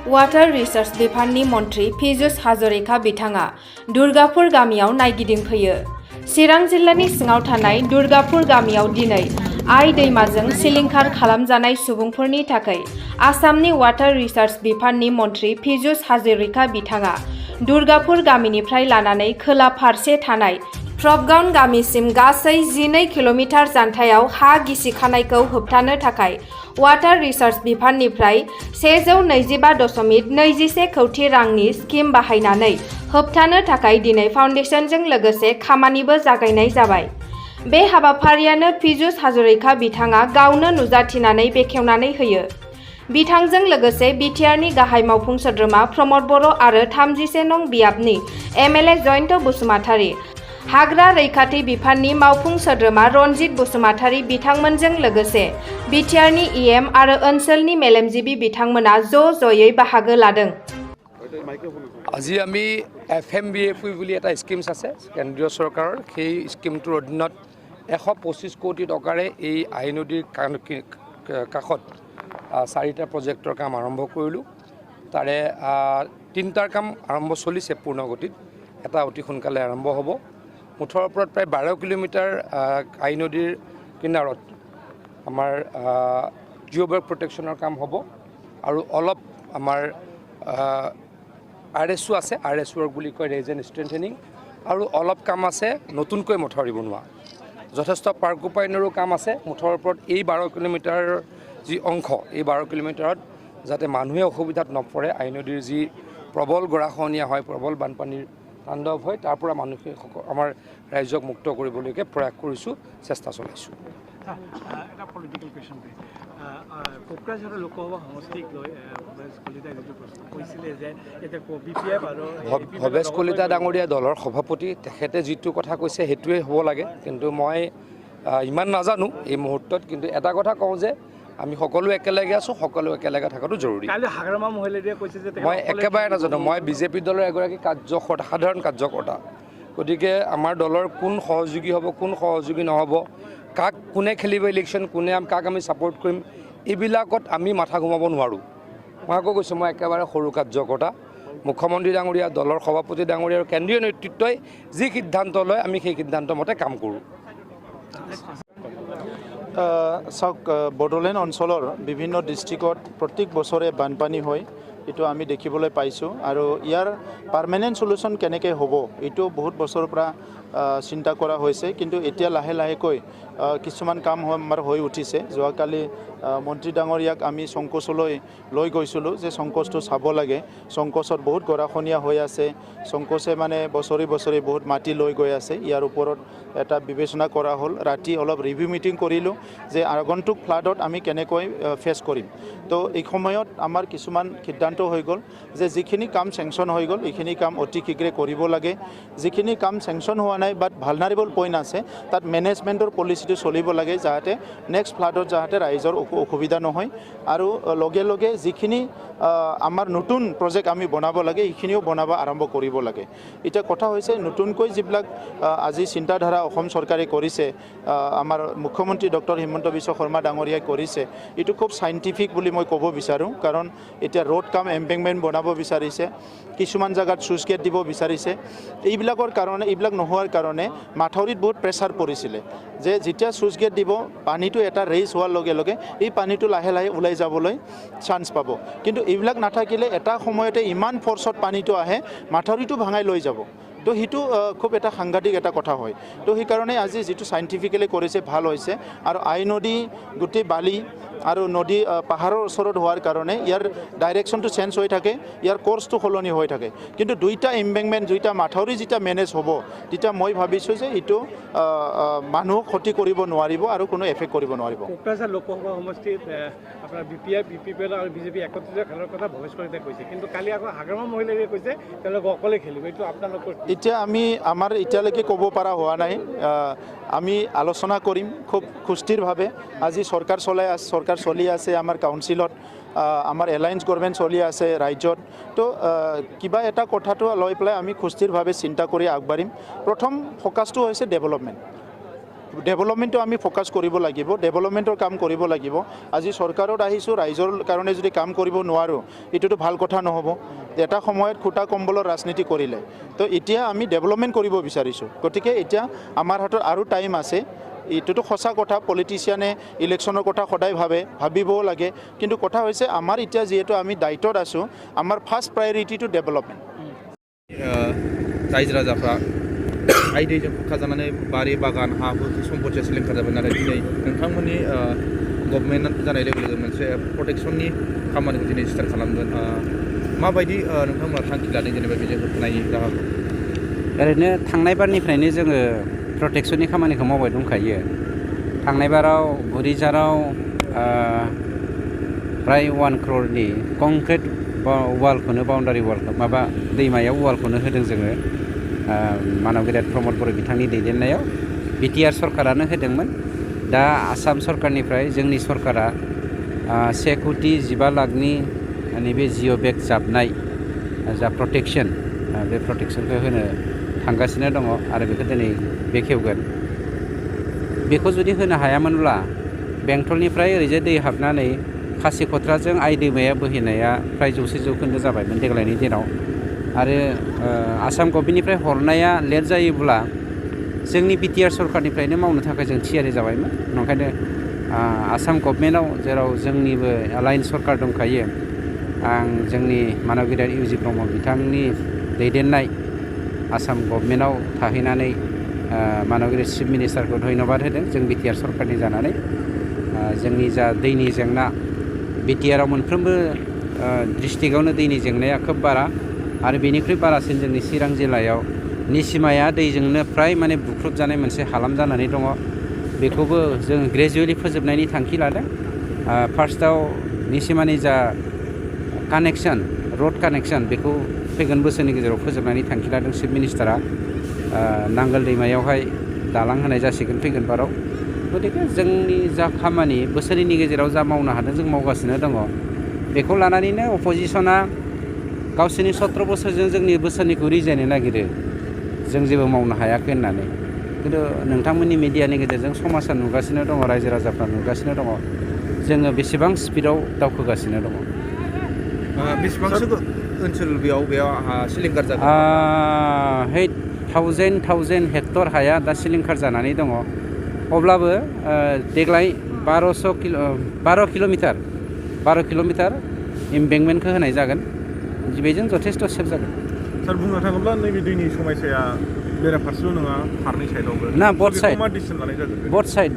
Water research बिफाननि मन्थ्रि पीयूष हाजरिका बिथाङा दुर्गापुर गामियाव नायगिदिंफैयो। चिरां जिल्लानि सिङाव थानाय दुर्गापुर गामियाव दिनै आइ दैमाजों सिलिंखार खालामजानाय सुबुंफोरनि थाखाय आसामनि वाटार रिसार्च बिफाननि मन्थ्रि पीयूष हाजरिका बिथाङा दुर्गापुर गामिनिफ्राय लानानै खोला फारसे थानाय प्रपगाउन गामिसिम गासै 12 किल'मिटार जानथायाव हा गिसिखानायखौ होबथानो थाखाय वाटार रिसार्च बिफाननिफ्राय 125.21 कौटि रांनि स्किम बाहायनानै होबथानो थाखाय दिनै फाउन्डेसनजों लोगोसे खामानिबो जागायनाय जाबाय। बे हाबाफारियानो पीयूष हाजरिका बिथाङा गावनो नुजाथिनानै बेखेवनानै होयो। बिथांजों लोगोसे बिटिआरनि गाहाय मावफुं सोद्रोमा प्रमद बर' आरो 31 नं बियाबनि एमएलए जयन्त बसुमतारी, हाग्रा रैखाथि बिफाननि मावफुं सोद्रोमा रनजित बसुमतारी बिथांमोनजों लोगोसे बिटिआरनि इएम आरो ओनसोलनि मेलेमजिबि बिथांमोना ज'यै बाहागो लादों। আজি আমি FMBFE বুলি এটা স্কিমছ আছে কেন্দ্ৰীয় চৰকাৰৰ, সেই স্কিমটোৰ অধীনত 125 কোটি টকাৰে এই আই নদীৰ কাষত 4টা প্ৰজেক্টৰ কাম আৰম্ভ কৰিলোঁ। তাৰে 3টাৰ কাম আৰম্ভ চলিছে পূৰ্ণগতিত, এটা অতি সোনকালে আৰম্ভ হ'ব। মুঠৰ ওপৰত প্ৰায় 12 কিলোমিটাৰ আই নদীৰ কিনাৰত আমাৰ জিঅ'বাৰ্গ প্ৰটেকশ্যনৰ কাম হ'ব আৰু অলপ আমাৰ RSO আছে, RSO বুলি কয় ৰেজ এণ্ড ষ্ট্ৰেংথেনিং, আৰু অলপ কাম আছে নতুনকৈ মথাউৰি বনোৱা। যথেষ্ট পাৰ্কোপাইনৰো কাম আছে মুঠৰ ওপৰত। এই 12 কিলোমিটাৰ যি অংশ, এই 12 কিলোমিটাৰত যাতে মানুহে অসুবিধাত নপৰে, আই নদীৰ যি প্ৰবল গৰাখহনীয়া হয়, প্ৰবল বানপানীৰ তাণ্ডৱ হয়, তাৰ পৰা মানুহে আমাৰ ৰাইজক মুক্ত কৰিবলৈকে প্ৰয়াস কৰিছোঁ, চেষ্টা চলাইছোঁ। এটা পলিটিকেল কুৱেশ্যন, কোকৰাঝাৰৰ লোকসভা সমষ্টিক লৈ ভৱেশ কলিতাই যিটো প্ৰশ্ন কৈছিলে যে এতিয়া BPF আৰু ভৱেশ কলিতা ডাঙৰীয়া দলৰ সভাপতি, তেখেতে যিটো কথা কৈছে সেইটোৱে হ'ব লাগে, কিন্তু মই ইমান নাজানো এই মুহূৰ্তত। কিন্তু এটা কথা কওঁ যে আমি সকলো একেলগে আছোঁ, সকলো একেলগে থকাটো জৰুৰী। মই একেবাৰে নাজানো, মই বিজেপি দলৰ এগৰাকী সাধাৰণ কাৰ্যকৰ্তা, গতিকে আমাৰ দলৰ কোন সহযোগী হ'ব, কোন সহযোগী নহ'ব, কাক কোনে খেলিব ইলেকশ্যন, কোনে কাক আমি ছাপোৰ্ট কৰিম, এইবিলাকত আমি মাথা ঘুমাব নোৱাৰোঁ। মই আকৌ কৈছোঁ, মই একেবাৰে সৰু কাৰ্যকৰ্তা। মুখ্যমন্ত্ৰী ডাঙৰীয়া, দলৰ সভাপতি ডাঙৰীয়া আৰু কেন্দ্ৰীয় নেতৃত্বই যি সিদ্ধান্ত লয় আমি সেই সিদ্ধান্ত মতে কাম কৰোঁ। চাওক, বড়োলেণ্ড অঞ্চলৰ বিভিন্ন ডিষ্ট্ৰিক্টত প্ৰত্যেক বছৰে বানপানী হয়, এইটো আমি দেখিবলৈ পাইছোঁ। আৰু ইয়াৰ পাৰ্মানেণ্ট চলিউশ্যন কেনেকৈ হ'ব এইটো বহুত বছৰৰ পৰা চিন্তা কৰা হৈছে, কিন্তু এতিয়া লাহে লাহেকৈ কিছুমান কাম আমাৰ হৈ উঠিছে। যোৱাকালি মন্ত্ৰী ডাঙৰীয়াক আমি সংকোচলৈ লৈ গৈছিলোঁ যে সংকোচটো চাব লাগে। সংকোচত বহুত গৰাখহনীয়া হৈ আছে, সংকোচে মানে বছৰি বছৰি বহুত মাটি লৈ গৈ আছে। ইয়াৰ ওপৰত এটা বিবেচনা কৰা হ'ল। ৰাতি অলপ ৰিভিউ মিটিং কৰিলোঁ যে আগন্তুক ফ্লাডত আমি কেনেকৈ ফেচ কৰিম। তো এই সময়ত আমাৰ কিছুমান সিদ্ধান্ত হৈ গ'ল যে যিখিনি কাম চেংচন হৈ গ'ল এইখিনি কাম অতি শীঘ্ৰে কৰিব লাগে। যিখিনি কাম চেংচন হোৱা নাই বাট ভালনাৰেবল পইণ্ট আছে, তাত মেনেজমেণ্টৰ পলিচিটো চলিব লাগে, যাতে নেক্সট ফ্লাডত যাতে ৰাইজৰ অসুবিধা নহয়। আৰু লগে লগে যিখিনি আমাৰ নতুন প্ৰজেক্ট আমি বনাব লাগে এইখিনিও বনাব আৰম্ভ কৰিব লাগে। এতিয়া কথা হৈছে, নতুনকৈ যিবিলাক আজি চিন্তাধাৰা অসম চৰকাৰে কৰিছে, আমাৰ মুখ্যমন্ত্ৰী ডক্টৰ হিমন্ত বিশ্ব শৰ্মা ডাঙৰীয়াই কৰিছে, এইটো খুব চাইণ্টিফিক বুলি মই ক'ব বিচাৰোঁ। কাৰণ এতিয়া ৰোড কাম এম্বেংকমেণ্ট বনাব বিচাৰিছে, কিছুমান জেগাত চুইচ গেট দিব বিচাৰিছে। এইবিলাক নোহোৱাৰ কাৰণে মাথাউৰিত বহুত প্ৰেছাৰ পৰিছিলে যে যেতিয়া চুইচ গেট দিব পানীটো এটা ৰেইজ হোৱাৰ লগে লগে এই পানীটো লাহে লাহে ওলাই যাবলৈ চান্স পাব। কিন্তু এইবিলাক নাথাকিলে এটা সময়তে ইমান ফ'ৰ্চত পানীটো আহে, মাথাউৰিটো ভাঙাই লৈ যাব। তো সেইটো খুব এটা সাংঘাতিক এটা কথা হয়। তো সেইকাৰণে আজি যিটো চাইণ্টিফিকেলি কৰিছে ভাল হৈছে। আৰু আই নদী গোটেই বালি আৰু নদী পাহাৰৰ ওচৰত হোৱাৰ কাৰণে ইয়াৰ ডাইৰেকশ্যনটো চেঞ্জ হৈ থাকে, ইয়াৰ কোৰ্চটো সলনি হৈ থাকে। কিন্তু দুইটা এম্বেংকমেণ্ট, দুইটা মাথাউৰি যেতিয়া মেনেজ হ'ব, তেতিয়া মই ভাবিছোঁ যে এইটো মানুহক ক্ষতি কৰিব নোৱাৰিব আৰু কোনো এফেক্ট কৰিব নোৱাৰিব। কোকৰাঝাৰ লোকসভা সমষ্টিত আপোনাৰ BPF আৰু বিজেপি একত্ৰিত খেলৰ কথা ভৱেশ কলিতাই কৈছে, কিন্তু কালি আকৌ হাগ্ৰামা মহিলাৰীয়ে কৈছে তেওঁলোকে অকলে খেলিব। এইটো আপোনালোকৰ এতিয়া আমাৰ এতিয়ালৈকে ক'ব পৰা হোৱা নাই। আমি আলোচনা কৰিম খুব সুস্থিৰভাৱে। আজি চৰকাৰ চলি আছে, আমাৰ কাউন্সিলত আমাৰ এলায়েন্স গভৰ্ণমেণ্ট চলি আছে ৰাজ্যত। তো কিবা এটা কথাটো লৈ পেলাই আমি সুস্থিৰভাৱে চিন্তা কৰি আগবাঢ়িম। প্ৰথম ফ'কাছটো হৈছে ডেভেলপমেণ্ট। ডেভেলপমেণ্টটো আমি ফ'কাছ কৰিব লাগিব, ডেভেলপমেণ্টৰ কাম কৰিব লাগিব। আজি চৰকাৰত আহিছোঁ, ৰাইজৰ কাৰণে যদি কাম কৰিব নোৱাৰোঁ এইটোতো ভাল কথা নহ'ব। এটা সময়ত খুটা কম্বলৰ ৰাজনীতি কৰিলে, তো এতিয়া আমি ডেভেলপমেণ্ট কৰিব বিচাৰিছোঁ। গতিকে এতিয়া আমাৰ হাতত আৰু টাইম আছে। এইটোতো সঁচা কথা, পলিটিচিয়ানে ইলেকশ্যনৰ কথা সদায় ভাবিবও লাগে, কিন্তু কথা হৈছে আমাৰ এতিয়া যিহেতু আমি দায়িত্বত আছোঁ, আমাৰ ফাৰ্ষ্ট প্ৰায়ৰিটিটো ডেভেলপমেণ্ট। रायजो राजाफ्रा आइ दैजों खुरखाजानानै बारि बागान हा हु सम्पथिया सिलिंखार जाबाय नाथाय दिनै नोंथांमोननि गभर्नमेन्ट जानाय लोगो लोगो मोनसे प्रटेक्शननि खामानिखौ दिनै स्टार्ट खालामगोन। माबायदि नोंथांमोना थांखि लादों जेनेबा बेजों होबथानायनि राहाखौ? ओरैनो थांनाय बारनिफ्रायनो जोङो प्रटेक्शननि खामानिखौ मावबाय दंखायो। थांनाय बाराव बुरिझाराव प्राय 1 crore कंक्रिट वालखौनो बाउन्डारि वालखौ माबा दैमायाव वालखौनो होदों जोङो। मानव गेदेर प्रमद बर' बिथांनि दैदेननायाव बिटिआर सरकारानो होदोंमोन। दा आसाम सरकारनिफ्राय जोंनि सरकारा 1,15,00,000 नैबे जिअ' बेग जाबनाय जा प्रटेक्शन बे प्रटेक्शनखौ होनो थांगासिनो दङ आरो बेखौ दिनै बेखेवगोन। बेखौ जुदि होनो हायामोनब्ला बेंटलनिफ्राय ओरैजाय दै हाबनानै खासिखत्राजों आइ दैमाया बोहैनाया फ्राय 100% जाबायमोन देग्लायनि दिनाव। आरो आसाम गभर्नमेन्टनिफ्राय हरनाया लेट जायोब्ला जोंनि बिटिआर सरकारनिफ्रायनो मावनो थाखाय जों थियारि जाबायमोन। ओंखायनो आसाम गभर्नमेन्टआव जेराव जोंनिबो लाइन सरकार दंखायो, आं जोंनि मानव गेदेर इउ.जि. ब्रह्म बिथांनि दैदेननाय आसाम गभर्नमेन्टआव थाहैनानै मानव गेदेर चिफ मिनिस्टारखौ धन्यबाद होदों जों बिटिआर सरकारनि जानानै। जोंनि जा दैनि जेंना बिटिआराव मोनफ्रोमबो डिस्ट्रिक्टआवनो दैनि जेंनाया खोब बारा आरो बेनिख्रुइ बारासिन जोंनि चिरां जिल्लायाव निसिमाया दैजोंनो फ्राय माने बुख्रुबजानाय मोनसे हालाम जानानै दङ। बेखौबो जों ग्रेजुवेलि फोजोबनायनि थांखि लादों। फार्स्टआव निसिमानि जा कानेक्सन रड कानेक्सन बेखौ फैगोन बोसोरनि गेजेराव फोजोबनायनि थांखि लादों चिफ मिनिस्टारा। नांगोल दैमायावहाय दालां होनाय जासिगोन फैगोन बाराव। गतिके जोंनि जा खामानि बोसोरनि गेजेराव जा मावनो हादों जों मावगासिनो दङ। बेखौ लानानैनो अपोजिशना गावसोरनि 17 बोसोरजों जोंनि बोसोरनिखौ रिजायनो नागिरो जों जेबो मावनो हायाखै होननानै। खिन्थु नोंथांमोननि मिडियानि गेजेरजों समाजा नुगासिनो दङ, रायजो राजाफ्रा नुगासिनो दङ जोङो बेसेबां स्पिडआव दावखोगासिनो दङ। बेसेबांसो ओनसोल बेयाव सिलिंखार जादों? 1000 हेक्टर हाया दा सिलिंखार जानानै दङ। अब्लाबो देग्लाय 12 किल'मिटार इम्बेंकमेन्टखौ होनाय जागोन। बेजों जथेस्थ' सेफ जागोन। सार बुंनो थाङोब्ला नैबे दैनि समस्याया बेराफारसेल' नङा, फारनै साइडआवबो ना बथ साइड मा डिसिसन लानाय जागोन?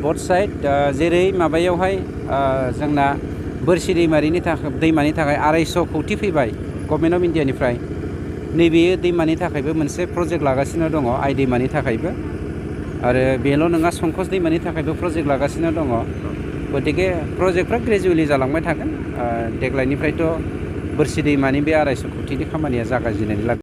बथ साइड जेरै माबायावहाय जोंना बोरसि दैमानि थाखाय 250 कौटि फैबाय गभर्नमेन्ट अफ इन्डियानिफ्राय। नैबे दैमानि थाखायबो मोनसे प्रजेक्ट लागासिनो दङ, आइ दैमानि थाखायबो। आरो बेल' नङा, संकस दैमानि थाखायबो प्रजेक्ट लागासिनो दङ। गतिके प्रजेक्टफ्रा ग्रेजुवेलि जालांबाय थागोन। देग्लायनिफ्रायथ' बोरसि दैमानि बे 250 कौटिनि खामानिया जागायजेननानै